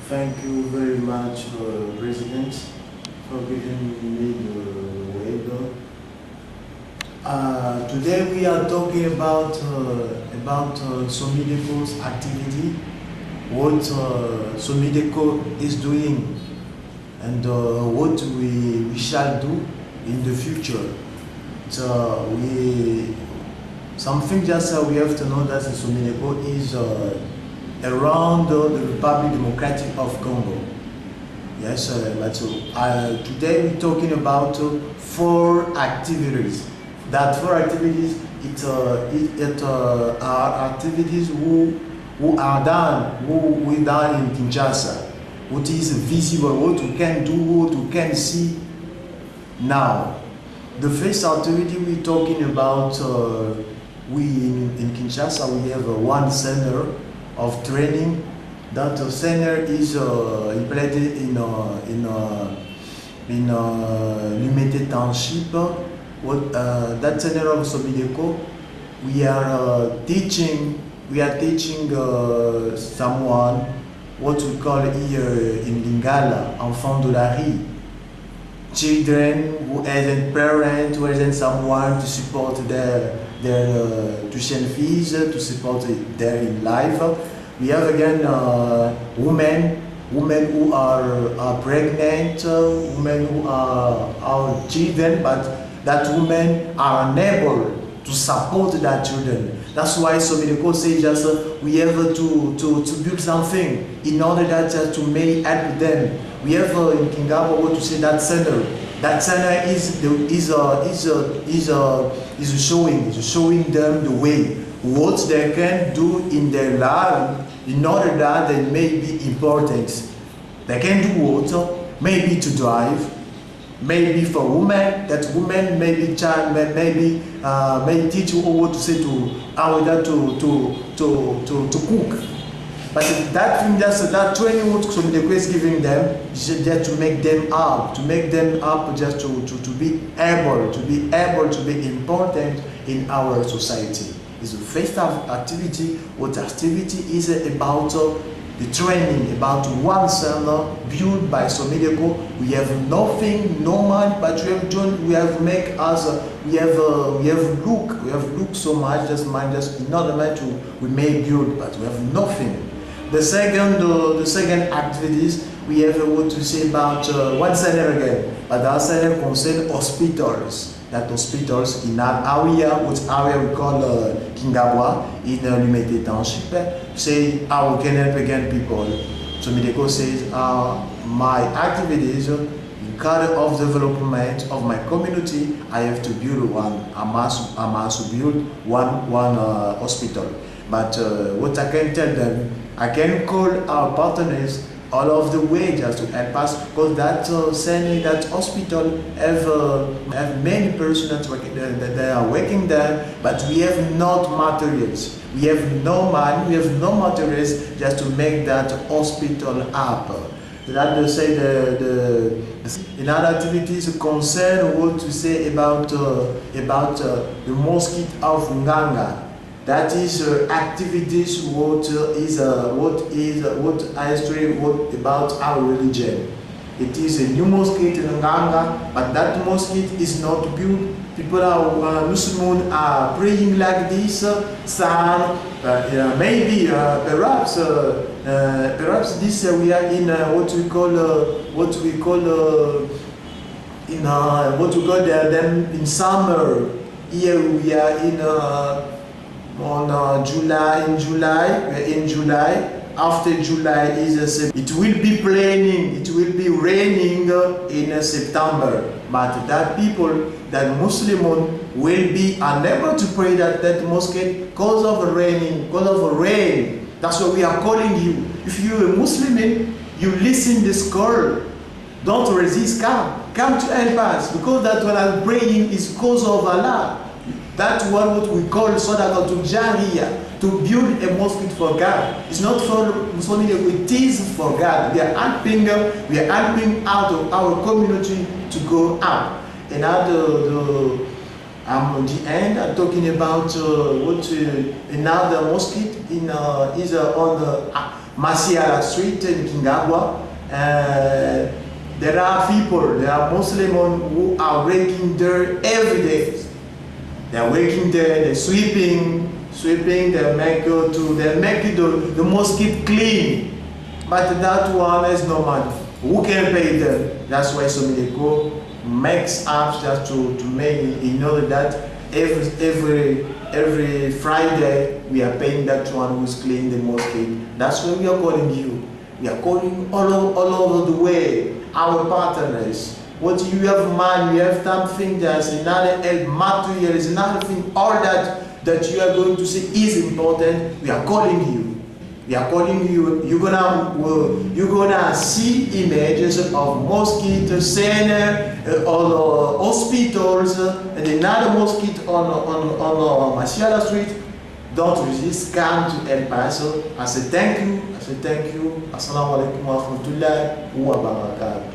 Thank you very much, President, for giving me the word. Today we are talking about Somudeco's activity, what Somudeco is doing, and what we shall do in the future. So something just we have to know that Somudeco is around the Republic Democratic of Congo. Yes, but today we're talking about 4 activities. That 4 activities, are activities who are done, who we done in Kinshasa. What is visible, what we can do, what we can see now. The first activity we're talking about, in Kinshasa we have one center of training. That center is implemented in Lumete Township. That center of Somudeco, we are teaching someone what we call here in Lingala, enfants de la rue, children who hasn't parents, who hasn't someone to support their tuition fees, to support their life. We have again women who are pregnant, women who are children, but that women are unable to support that children. That's why Somudeco says just we have to build something in order that to may help them. We have in Kingabo what to say that center. That center is showing them the way what they can do in their life in order that they may be important. They can do what? Maybe to drive, maybe for women, that women maybe child may teach you what to say to how to cook. But that thing, just that training what Somudeco is giving them is just to make them up, just to be able to be important in our society. It's the first activity. What activity is about the training, about one center built by Somudeco. We have nothing, no money, but we have looked so much, just in order to we may build, but we have nothing. The second activities, we have what to say about one center again, but that center concerns hospitals. That hospitals in that area, which area we call Kingabwa, in Lumete Township, say how we can help again people. So Somudeco says my activities, in kind of development of my community, I have to build one. I must build one hospital. But what I can tell them, I can call our partners all of the way just to help us, because that hospital have many persons that they are working there, but we have not materials. We have no money, we have no materials just to make that hospital up. That they say another activities concern what to say about the mosque of Nganga. That is activities what about our religion. It is a new mosque in Nganga, but that mosque is not built. People are Muslims are praying like this. Some maybe perhaps this we are in what we call them in summer. Here we are in. In July. After July it will be raining in September. But that people, that Muslim will be unable to pray that mosque because of rain. That's why we are calling you. If you're a Muslim, you listen this call. Don't resist. Come to help us, because that when I'm praying is because of Allah. That's what we call Sodaqa to Jariya, to build a mosque for God. It's not for Somudeco, it is for God. We are helping out of our community to go up. And at the end, I'm talking about another mosque is on Masiala Street in Kingagwa. There are people, there are Muslims who are working there every day. They are working there, they're sweeping, they make the mosque clean. But that one is no money. Who can pay them? That's why Somudeco makes apps just to make in order that every Friday we are paying that one who's cleaning the mosque. That's why we are calling you. We are calling all over the way our partners. What you have man, you have something that's another material, is another thing, all that you are going to say is important. We are calling you. We are calling you. You're gonna see images of mosque center, all hospitals, and another mosque on Masiala Street. Don't resist. Come to El Paso. I say thank you. Assalamu alaikum wa rahmatullahi wa barakatuh.